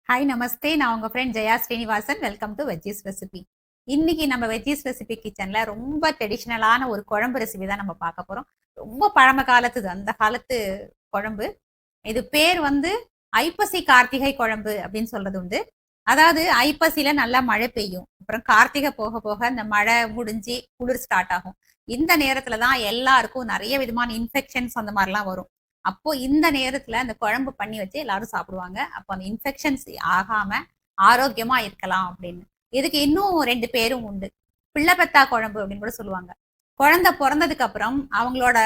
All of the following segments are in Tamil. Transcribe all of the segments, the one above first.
ஹாய் நமஸ்தே, நான் உங்க friend Jaya Srinivasan. Welcome to veggies recipe. இன்னைக்கு நம்ம வெஜ்ஜீஸ் ரெசிபி கிச்சன்ல ரொம்ப ட்ரெடிஷ்னலான ஒரு குழம்பு ரெசிபி தான் நம்ம பார்க்க போறோம். ரொம்ப பழமை காலத்துது, அந்த காலத்து குழம்பு. இது பேர் வந்து ஐப்பசி கார்த்திகை குழம்பு அப்படின்னு சொல்றது உண்டு. அதாவது ஐப்பசியில நல்லா மழை பெய்யும், அப்புறம் கார்த்திகை போக போக இந்த மழை முடிஞ்சு குளிர் ஸ்டார்ட் ஆகும். இந்த நேரத்துல தான் எல்லாருக்கும் நிறைய விதமான இன்ஃபெக்ஷன்ஸ் அந்த மாதிரிலாம் வரும். அப்போ இந்த நேரத்துல அந்த குழம்பு பண்ணி வச்சு எல்லாரும் சாப்பிடுவாங்க. அப்போ அந்த இன்ஃபெக்ஷன்ஸ் ஆகாம ஆரோக்கியமா இருக்கலாம் அப்படின்னு. இதுக்கு இன்னும் 2 பேரும் உண்டு. பிள்ளை பெத்தா குழம்பு அப்படின்னு கூட சொல்லுவாங்க. குழந்தை பிறந்ததுக்கு அப்புறம் அவங்களோட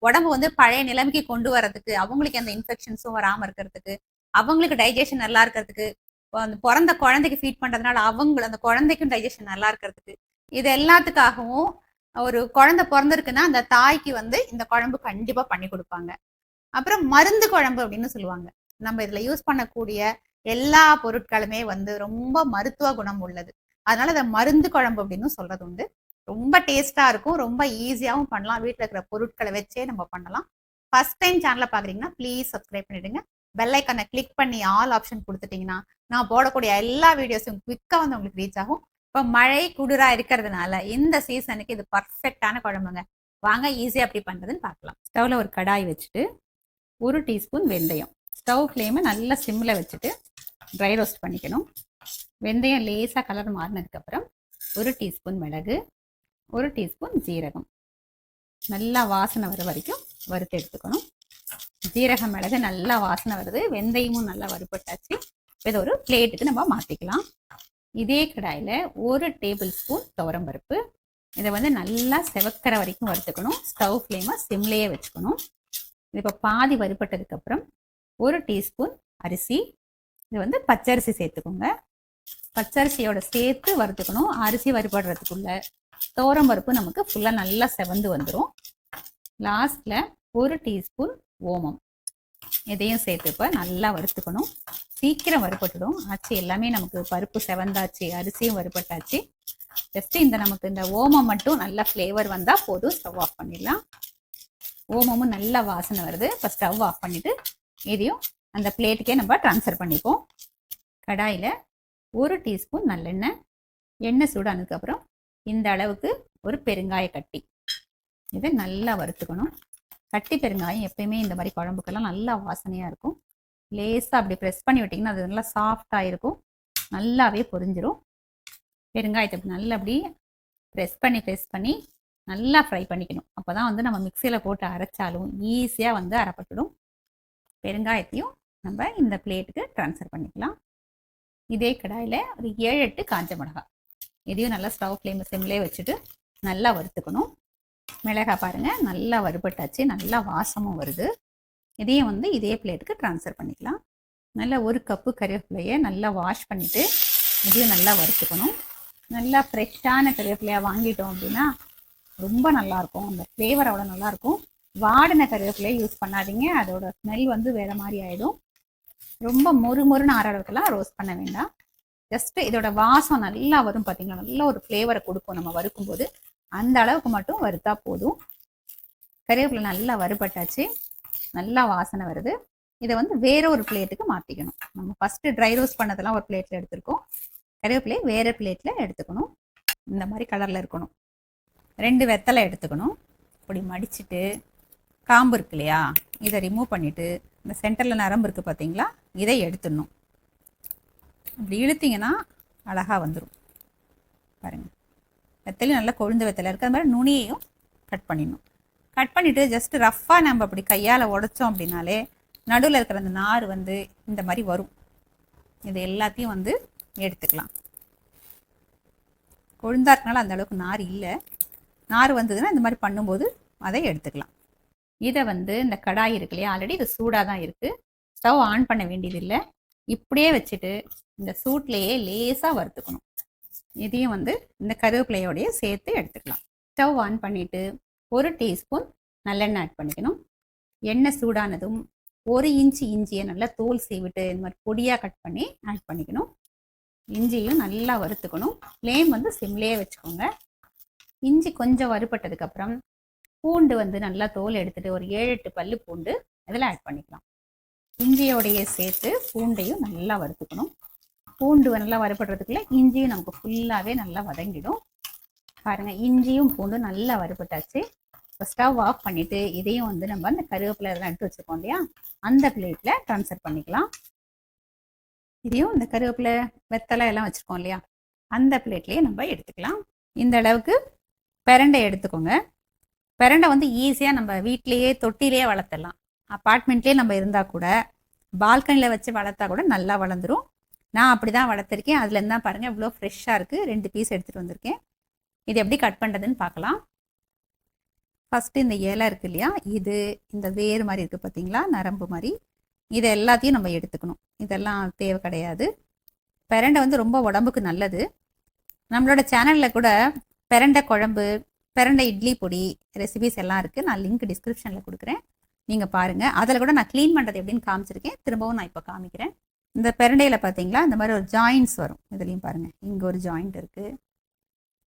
உடம்பு வந்து பழைய நிலைமைக்கு கொண்டு வர்றதுக்கு, அவங்களுக்கு அந்த இன்ஃபெக்ஷன்ஸும் வராம இருக்கிறதுக்கு, அவங்களுக்கு டைஜஷன் நல்லா இருக்கிறதுக்கு, அந்த பிறந்த குழந்தைக்கு ஃபீட் பண்றதுனால அந்த குழந்தைக்கும் டைஜஷன் நல்லா இருக்கிறதுக்கு, இது எல்லாத்துக்காகவும் ஒரு குழந்தை பிறந்திருக்குன்னா அந்த தாய்க்கு வந்து இந்த குழம்பு கண்டிப்பா பண்ணி கொடுப்பாங்க. அப்புறம் மருந்து குழம்பு அப்படின்னு சொல்லுவாங்க. நம்ம இதுல யூஸ் பண்ணக்கூடிய எல்லா பொருட்களுமே வந்து ரொம்ப மருத்துவ குணம் உள்ளது. அதனால இதை மருந்து குழம்பு அப்படின்னு சொல்றது உண்டு. ரொம்ப டேஸ்டா இருக்கும், ரொம்ப ஈஸியாகவும் பண்ணலாம். வீட்டில் இருக்கிற பொருட்களை வச்சே நம்ம பண்ணலாம். ஃபர்ஸ்ட் டைம் சேனலை பாக்குறீங்கன்னா ப்ளீஸ் சப்ஸ்கிரைப் பண்ணிடுங்க. பெல் ஐக்கானை கிளிக் பண்ணி ஆல் ஆப்ஷன் கொடுத்துட்டீங்கன்னா நான் போடக்கூடிய எல்லா வீடியோஸும் குவிக்கா வந்து உங்களுக்கு ரீச் ஆகும். இப்போ மழை குளிரா இருக்கிறதுனால இந்த சீசனுக்கு இது பர்ஃபெக்டான குழம்புங்க. வாங்க ஈஸியா எப்படி பண்றதுன்னு பார்க்கலாம். ஸ்டவ்ல ஒரு கடாய் வச்சுட்டு 1 டீஸ்பூன் வெந்தயம், ஸ்டவ் ஃப்ளேமை நல்லா சிம்மில் வச்சுட்டு ட்ரை ரோஸ்ட் பண்ணிக்கணும். வெந்தயம் லேசாக கலர் மாறினதுக்கப்புறம் 1 டீஸ்பூன் மிளகு, 1 டீஸ்பூன் ஜீரகம் நல்லா வாசனை வர வரைக்கும் வறுத்து எடுத்துக்கணும். ஜீரகம் மிளகு நல்லா வாசனை வருது, வெந்தயமும் நல்லா வறுபட்டாச்சு. இதை ஒரு பிளேட்டுக்கு நம்ம மாற்றிக்கலாம். இதே கடாயில் 1 டேபிள் ஸ்பூன் துவரம்பருப்பு, இதை வந்து நல்லா செவக்கிற வரைக்கும் வறுத்துக்கணும். ஸ்டவ் ஃப்ளேமை சிம்லேயே வச்சுக்கணும். இது இப்போ பாதி வறுபட்டதுக்கப்புறம் 1 டீஸ்பூன் அரிசி, இது வந்து பச்சரிசி சேர்த்துக்கோங்க. பச்சரிசியோட சேர்த்து வறுத்துக்கணும். அரிசி வறுபடுறதுக்குள்ள துவரம் பருப்பு நமக்கு ஃபுல்லாக நல்லா செவந்து வந்துடும். லாஸ்ட்டில் 1 டீஸ்பூன் ஓமம், இதையும் சேர்த்து இப்போ நல்லா வறுத்துக்கணும். சீக்கிரம் வறுபட்டுடும். ஆச்சு, எல்லாமே நமக்கு பருப்பு செவந்தாச்சு, அரிசியும் வறுபட்டாச்சு. ஜஸ்ட் இந்த ஓமம் மட்டும் நல்லா ஃப்ளேவர் வந்தால் போதும். ஸ்டவ் ஆஃப் பண்ணிடலாம். ஓமமும் நல்லா வாசனை வருது. இப்போ ஸ்டவ் ஆஃப் பண்ணிவிட்டு இதையும் அந்த பிளேட்டுக்கே நம்ம ட்ரான்ஸ்ஃபர் பண்ணிப்போம். கடாயில் 1 டீஸ்பூன் நல்லெண்ணெய், எண்ணெய் சூடானதுக்கப்புறம் இந்த அளவுக்கு ஒரு பெருங்காய கட்டி, இதை நல்லா வறுத்துக்கணும். கட்டி பெருங்காயம் எப்பயுமே இந்த மாதிரி குழம்புக்கெல்லாம் நல்லா வாசனையாக இருக்கும். லேசாக அப்படி ப்ரெஸ் பண்ணி விட்டிங்கன்னா அது நல்லா சாஃப்டாக இருக்கும், நல்லாவே பொரிஞ்சிரும். பெருங்காயத்தை நல்லா அப்படி ப்ரெஸ் பண்ணி நல்லா ஃப்ரை பண்ணிக்கணும். அப்போ தான் வந்து நம்ம மிக்சியில் போட்டு அரைச்சாலும் ஈஸியாக வந்து அரைப்பட்டுடும். பெருங்காயத்தையும் நம்ம இந்த பிளேட்டுக்கு ட்ரான்ஸ்ஃபர் பண்ணிக்கலாம். இதே கடாயில் ஒரு 7-8 காஞ்ச மிளகாய், இதையும் நல்லா ஸ்டவ் ஃப்ளேம் சிம்லேயே வச்சுட்டு நல்லா வறுத்துக்கணும். மிளகாய் பாருங்கள் நல்லா வறுபட்டாச்சு, நல்லா வாசமும் வருது. இதையும் வந்து இதே பிளேட்டுக்கு ட்ரான்ஸ்ஃபர் பண்ணிக்கலாம். நல்லா 1 கப்பு கருவேப்பிலையை நல்லா வாஷ் பண்ணிவிட்டு இதையும் நல்லா வறுத்துக்கணும். நல்லா ஃப்ரெஷ்ஷான கருவேப்பிலையாக வாங்கிட்டோம் அப்படின்னா ரொம்ப நல்லாயிருக்கும். அந்த ஃப்ளேவர் அவ்வளோ நல்லாயிருக்கும். வாடின கருவேப்பிலையை யூஸ் பண்ணாதீங்க, அதோட ஸ்மெல் வந்து வேறு மாதிரி ஆகிடும். ரொம்ப மொறுன்னு ஆற அளவுக்குலாம் ரோஸ்ட் பண்ண வேண்டாம். ஜஸ்ட்டு இதோட வாசம் நல்லா வரும் பார்த்தீங்களா, நல்ல ஒரு ஃப்ளேவரை கொடுக்கும் நம்ம வறுக்கும்போது. அந்த அளவுக்கு மட்டும் வறுத்தா போதும். கருவேப்பிலை நல்லா வறுபட்டாச்சு, நல்லா வாசனை வருது. இதை வந்து வேற ஒரு பிளேட்டுக்கு மாற்றிக்கணும். நம்ம ஃபஸ்ட்டு ட்ரை ரோஸ்ட் பண்ணதெல்லாம் ஒரு பிளேட்டில் எடுத்துருக்கோம். கருவேப்பிலையை வேறு பிளேட்டில் எடுத்துக்கணும். இந்த மாதிரி கலரில் இருக்கணும். 2 வெத்தலை எடுத்துக்கணும். இப்படி மடிச்சுட்டு காம்பு இருக்கு இல்லையா, இதை ரிமூவ் பண்ணிவிட்டு இந்த சென்டரில் நரம்பு இருக்குது பார்த்தீங்களா, இதை எடுத்துடணும். இப்படி இழுத்திங்கன்னா அழகாக வந்துடும் பாருங்கள். வெத்தலையும் நல்லா கொழுந்த வெத்தலை இருக்குது. அது மாதிரி நுனியையும் கட் பண்ணிடணும். கட் பண்ணிவிட்டு ஜஸ்ட் ரஃப்பாக நம்ம அப்படி கையால் உடைச்சோம் அப்படின்னாலே நடுவில் இருக்கிற அந்த நார் வந்து இந்த மாதிரி வரும். இது எல்லாத்தையும் வந்து எடுத்துக்கலாம். கொழுந்தா இருக்கனால அந்த அளவுக்கு நார் இல்லை. நார் வந்ததுன்னா இந்த மாதிரி பண்ணும்போது அதை எடுத்துக்கலாம். இதை வந்து இந்த கடாய் இருக்கு இல்லையா, ஆல்ரெடி இது சூடாக தான் இருக்குது. ஸ்டவ் ஆன் பண்ண வேண்டியதில்லை. இப்படியே வச்சுட்டு இந்த சூட்லேயே லேசாக வறுத்துக்கணும். இதையும் வந்து இந்த கருவேப்பிலையோடையே சேர்த்து எடுத்துக்கலாம். ஸ்டவ் ஆன் பண்ணிவிட்டு 1 டீஸ்பூன் நல்லெண்ணெய் ஆட் பண்ணிக்கணும். எண்ணெய் சூடானதும் 1 இன்ச்சு இஞ்சியை நல்லா தோல் சீவிட்டு இந்த மாதிரி பொடியாக கட் பண்ணி ஆட் பண்ணிக்கணும். இஞ்சியும் நல்லா வறுத்துக்கணும். ஃப்ளேம் வந்து சிம்லேயே வச்சுக்கோங்க. இஞ்சி கொஞ்சம் வறுபட்டதுக்கப்புறம் பூண்டு வந்து நல்லா தோல் எடுத்துட்டு ஒரு 7-8 பல்லு பூண்டு இதில் ஆட் பண்ணிக்கலாம். இஞ்சியோடையே சேர்த்து பூண்டையும் நல்லா வறுத்துக்கணும். பூண்டு நல்லா வறுபடுறதுக்குள்ள இஞ்சியும் நமக்கு ஃபுல்லாகவே நல்லா வதங்கிடும். பாருங்கள், இஞ்சியும் பூண்டு நல்லா வறுபட்டாச்சு. இப்போ ஸ்டவ் ஆஃப் பண்ணிவிட்டு இதையும் வந்து நம்ம அந்த கருவேப்பிலை எல்லாம் எடுத்து வச்சுருக்கோம் இல்லையா, அந்த பிளேட்டில் ட்ரான்ஸ்ஃபர் பண்ணிக்கலாம். இதையும் இந்த கருவேப்பிலை வெத்தலை எல்லாம் வச்சுருக்கோம் இல்லையா, அந்த பிளேட்லேயே நம்ம எடுத்துக்கலாம். இந்த அளவுக்கு பிரண்டை எடுத்துக்கோங்க. பிரண்டை வந்து ஈஸியாக நம்ம வீட்லேயே தொட்டிலேயே வளர்த்துடலாம். அப்பார்ட்மெண்ட்லேயே நம்ம இருந்தால் கூட பால்கனியில் வச்சு வளர்த்தா கூட நல்லா வளர்ந்துடும். நான் அப்படி தான் வளர்த்துருக்கேன். அதுலேருந்து தான் பாருங்கள் இவ்வளோ ஃப்ரெஷ்ஷாக இருக்குது. 2 பீஸ் எடுத்துகிட்டு வந்திருக்கேன். இது எப்படி கட் பண்ணுறதுன்னு பார்க்கலாம். ஃபஸ்ட்டு இந்த இலை இருக்குது இல்லையா, இது இந்த வேர் மாதிரி இருக்குது பார்த்தீங்களா, நரம்பு மாதிரி, இதை எல்லாத்தையும் நம்ம எடுத்துக்கணும். இதெல்லாம் தேவை கிடையாது. பிரண்டை வந்து ரொம்ப உடம்புக்கு நல்லது. நம்மளோட சேனலில் கூட பிரண்டை குழம்பு, பிரண்டை இட்லி பொடி ரெசிபிஸ் எல்லாம் இருக்குது. நான் லிங்க் டிஸ்கிரிப்ஷனில் கொடுக்குறேன், நீங்கள் பாருங்கள். அதில் கூட நான் க்ளீன் பண்ணுறது எப்படின்னு காமிச்சிருக்கேன். திரும்பவும் நான் இப்போ காமிக்கிறேன். இந்த பிரண்டையில் பார்த்தீங்களா இந்த மாதிரி ஒரு ஜாயின்ட்ஸ் வரும். இதுலேயும் பாருங்கள், இங்கே ஒரு ஜாயிண்ட் இருக்குது,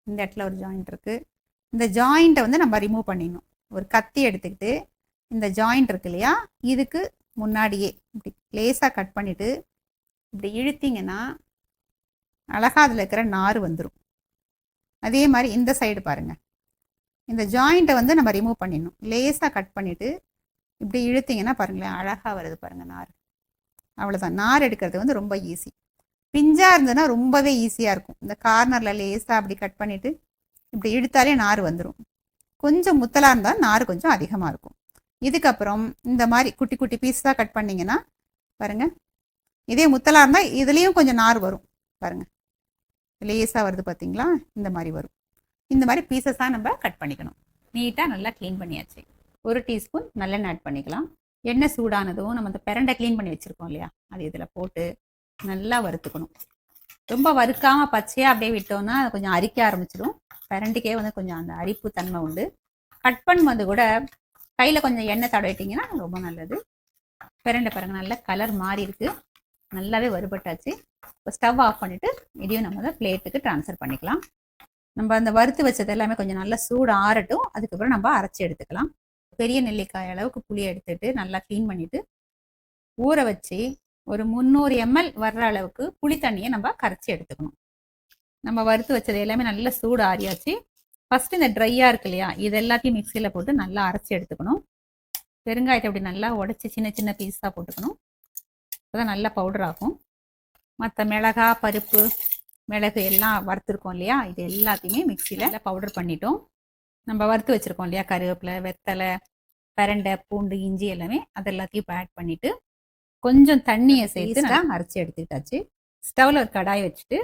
இந்த இடத்துல ஒரு ஜாயிண்ட் இருக்குது. இந்த ஜாயிண்ட்டை வந்து நம்ம ரிமூவ் பண்ணிடணும். ஒரு கத்தி எடுத்துக்கிட்டு இந்த ஜாயிண்ட் இருக்கு இல்லையா, இதுக்கு முன்னாடியே இப்படி லேசாக கட் பண்ணிவிட்டு இப்படி இழுத்திங்கன்னா அழகாக அதில் இருக்கிற நார் வந்துடும். அதே மாதிரி இந்த சைடு பாருங்கள், இந்த ஜாயிண்ட்டை வந்து நம்ம ரிமூவ் பண்ணிடணும். லேசாக கட் பண்ணிவிட்டு இப்படி இழுத்திங்கன்னா பாருங்களேன், அழகாக வருது பாருங்கள் நார். அவ்வளோதான். நார் எடுக்கிறது வந்து ரொம்ப ஈஸி. பிஞ்சாக இருந்ததுன்னா ரொம்பவே ஈஸியாக இருக்கும். இந்த கார்னரில் லேசாக அப்படி கட் பண்ணிவிட்டு இப்படி இழுத்தாலே நார் வந்துடும். கொஞ்சம் முத்தலாக இருந்தால் நார் கொஞ்சம் அதிகமாக இருக்கும். இதுக்கப்புறம் இந்த மாதிரி குட்டி குட்டி பீஸாக கட் பண்ணிங்கன்னா பாருங்கள், இதே முத்தலாக இருந்தால் இதுலேயும் கொஞ்சம் நார் வரும் பாருங்கள், லேசாக வருது பார்த்தீங்களா, இந்த மாதிரி வரும். இந்த மாதிரி பீசஸாக நம்ம கட் பண்ணிக்கணும். நீட்டாக நல்லா க்ளீன் பண்ணியாச்சு. 1 டீஸ்பூன் நல்லெண்ணெய் ஆட் பண்ணிக்கலாம். எண்ணெய் சூடானதும் நம்ம அந்த பிரண்டை க்ளீன் பண்ணி வச்சுருக்கோம் இல்லையா, அது இதில் போட்டு நல்லா வறுத்துக்கணும். ரொம்ப வறுக்காமல் பச்சையாக அப்படியே விட்டோம்னா கொஞ்சம் அரிக்க ஆரம்பிச்சிடும். பிரண்டைக்கே வந்து கொஞ்சம் அந்த அரிப்பு தன்மை உண்டு. கட் பண்ணும்போது கூட கையில் கொஞ்சம் எண்ணெய் தடவிட்டிங்கன்னா ரொம்ப நல்லது. பிரண்டை பாருங்கள் நல்லா கலர் மாறி இருக்குது, நல்லாவே வறுபட்டாச்சு. இப்போ ஸ்டவ் ஆஃப் பண்ணிவிட்டு இதையும் நம்ம பிளேட்டுக்கு ட்ரான்ஸ்ஃபர் பண்ணிக்கலாம். நம்ம அந்த வறுத்து வச்சது எல்லாமே கொஞ்சம் நல்லா சூடு ஆறட்டும். அதுக்கப்புறம் நம்ம அரைச்சி எடுத்துக்கலாம். பெரிய நெல்லிக்காய் அளவுக்கு புளியை எடுத்துட்டு நல்லா க்ளீன் பண்ணிவிட்டு ஊற வச்சு ஒரு 300 ml வர்ற அளவுக்கு புளி தண்ணியை நம்ம கரைச்சி எடுத்துக்கணும். நம்ம வறுத்து வச்சது எல்லாமே நல்லா சூடு ஆறியாச்சு. ஃபஸ்ட்டு இந்த ட்ரையாக இருக்கு இல்லையா, இது எல்லாத்தையும் மிக்சியில் போட்டு நல்லா அரைச்சி எடுத்துக்கணும். பெருங்காயத்தை அப்படி நல்லா உடச்சி சின்ன சின்ன பீஸாக போட்டுக்கணும். அப்போதான் நல்லா பவுடர் ஆகும். மற்ற மிளகா, பருப்பு, மிளகு எல்லாம் வறுத்துருக்கோம் இல்லையா, இது எல்லாத்தையுமே மிக்சியில் பவுடர் பண்ணிட்டோம். நம்ம வறுத்து வச்சுருக்கோம் இல்லையா, கருவேப்பிலை, வெத்தலை, பிரண்டை, பூண்டு, இஞ்சி எல்லாமே அது எல்லாத்தையும் இப்போ ஆட் பண்ணிவிட்டு கொஞ்சம் தண்ணியை சேர்த்து நான் அரைச்சி எடுத்துக்கிட்டாச்சு. ஸ்டவ்வில் ஒரு கடாய் வச்சுட்டு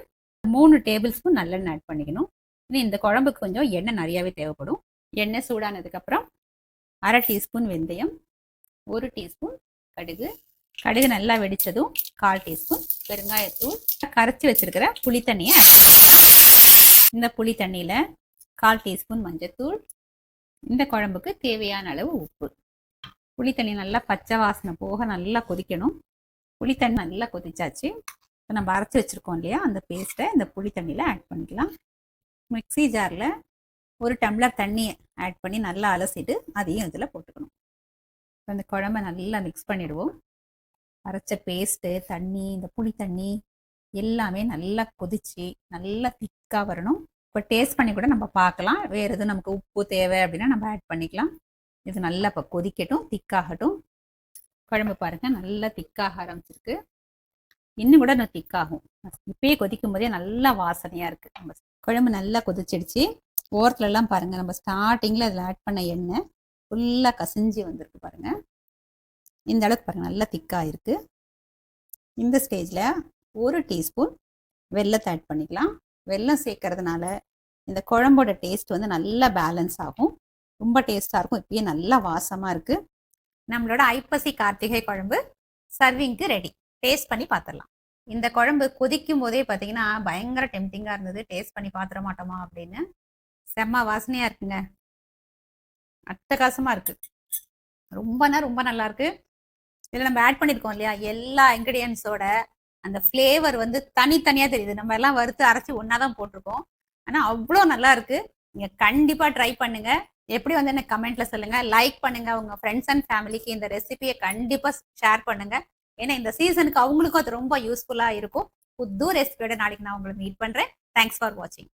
3 டேபிள் ஸ்பூன் நல்லெண்ணெய் ஆட் பண்ணிக்கணும். இன்னும் இந்த குழம்புக்கு கொஞ்சம் எண்ணெய் நிறையாவே தேவைப்படும். எண்ணெய் சூடானதுக்கப்புறம் 1/2 டீஸ்பூன் வெந்தயம், 1 டீஸ்பூன் கடுகு, கடுகு நல்லா வெடித்ததும் 1/4 டீஸ்பூன் பெருங்காயத்தூள், கரைச்சி வச்சுருக்கிற புளி தண்ணியை ஆட் பண்ணிக்கலாம். இந்த புளி தண்ணியில் 1/4 டீஸ்பூன் மஞ்சத்தூள், இந்த குழம்புக்கு தேவையான அளவு உப்பு. புளி தண்ணி நல்லா பச்சை வாசனை போக நல்லா கொதிக்கணும். புளி தண்ணி நல்லா கொதிச்சாச்சு. இப்போ நம்ம அரைச்சி வச்சுருக்கோம் இல்லையா, அந்த பேஸ்ட்டை இந்த புளி தண்ணியில் ஆட் பண்ணிக்கலாம். மிக்ஸி ஜாரில் 1 டம்ளர் தண்ணியை ஆட் பண்ணி நல்லா அலசிட்டு அதையும் இதில் போட்டுக்கணும். அந்த குழம்பை நல்லா மிக்ஸ் பண்ணிவிடுவோம். அரைச்ச பேஸ்ட்டு, தண்ணி, இந்த புளி தண்ணி எல்லாமே நல்லா கொதித்து நல்லா திக்காக வரணும். இப்போ டேஸ்ட் பண்ணி கூட நம்ம பார்க்கலாம். வேறு எதுவும் நமக்கு உப்பு தேவை அப்படின்னா நம்ம ஆட் பண்ணிக்கலாம். இது நல்லா இப்போ கொதிக்கட்டும், திக்காகட்டும். குழம்பு பாருங்கள் நல்லா திக்காக ஆரம்பிச்சிருக்கு. இன்னும் கூட இன்னும் திக்காகும். இப்பயே கொதிக்கும் போதே நல்லா வாசனையாக இருக்குது. நம்ம குழம்பு நல்லா கொதிச்சிடுச்சு. ஓரத்துலலாம் பாருங்கள், நம்ம ஸ்டார்டிங்கில் அதில் ஆட் பண்ண எண்ணெய் ஃபுல்லாக கசிஞ்சு வந்திருக்கு பாருங்கள். இந்த அளவுக்கு பாருங்கள் நல்லா திக்காக இருக்குது. இந்த ஸ்டேஜில் 1 டீஸ்பூன் வெல்லத்தை ஆட் பண்ணிக்கலாம். வெல்லம் சேர்க்கறதுனால இந்த குழம்போட டேஸ்ட் வந்து நல்லா பேலன்ஸ் ஆகும். ரொம்ப டேஸ்ட்டாக இருக்கும். இப்பயே நல்லா வாசமாக இருக்குது. நம்மளோட ஐப்பசி கார்த்திகை குழம்பு சர்விங்க்கு ரெடி. டேஸ்ட் பண்ணி பார்த்துடலாம். இந்த குழம்பு கொதிக்கும் போதே பார்த்தீங்கன்னா பயங்கர டெம்டிங்காக இருந்தது. டேஸ்ட் பண்ணி பார்த்துட மாட்டோமா அப்படின்னு. செம்ம வாசனையாக இருக்குங்க, அட்டகாசமாக இருக்குது. ரொம்ப நல்லா இருக்குது. இதில் நம்ம ஆட் பண்ணியிருக்கோம் இல்லையா, எல்லா இன்க்ரீடியன்ஸோட அந்த ஃப்ளேவர் வந்து தனித்தனியாக தெரியுது. நம்ம எல்லாம் வறுத்து அரைச்சி ஒன்றா தான் போட்டிருக்கோம். ஆனால் அவ்வளோ நல்லா இருக்குது. நீங்கள் கண்டிப்பாக ட்ரை பண்ணுங்கள். எப்படி வந்து எனக்கு கமெண்ட்டில் சொல்லுங்கள், லைக் பண்ணுங்கள். உங்கள் ஃப்ரெண்ட்ஸ் அண்ட் ஃபேமிலிக்கு இந்த ரெசிபியை கண்டிப்பாக ஷேர் பண்ணுங்கள். ஏன்னா இந்த சீசனுக்கு அவங்களுக்கும் அது ரொம்ப யூஸ்ஃபுல்லாக இருக்கும். புது ரெசிபியோட நாளைக்கு நான் உங்களை மீட் பண்றேன். தேங்க்ஸ் ஃபார் வாட்சிங்.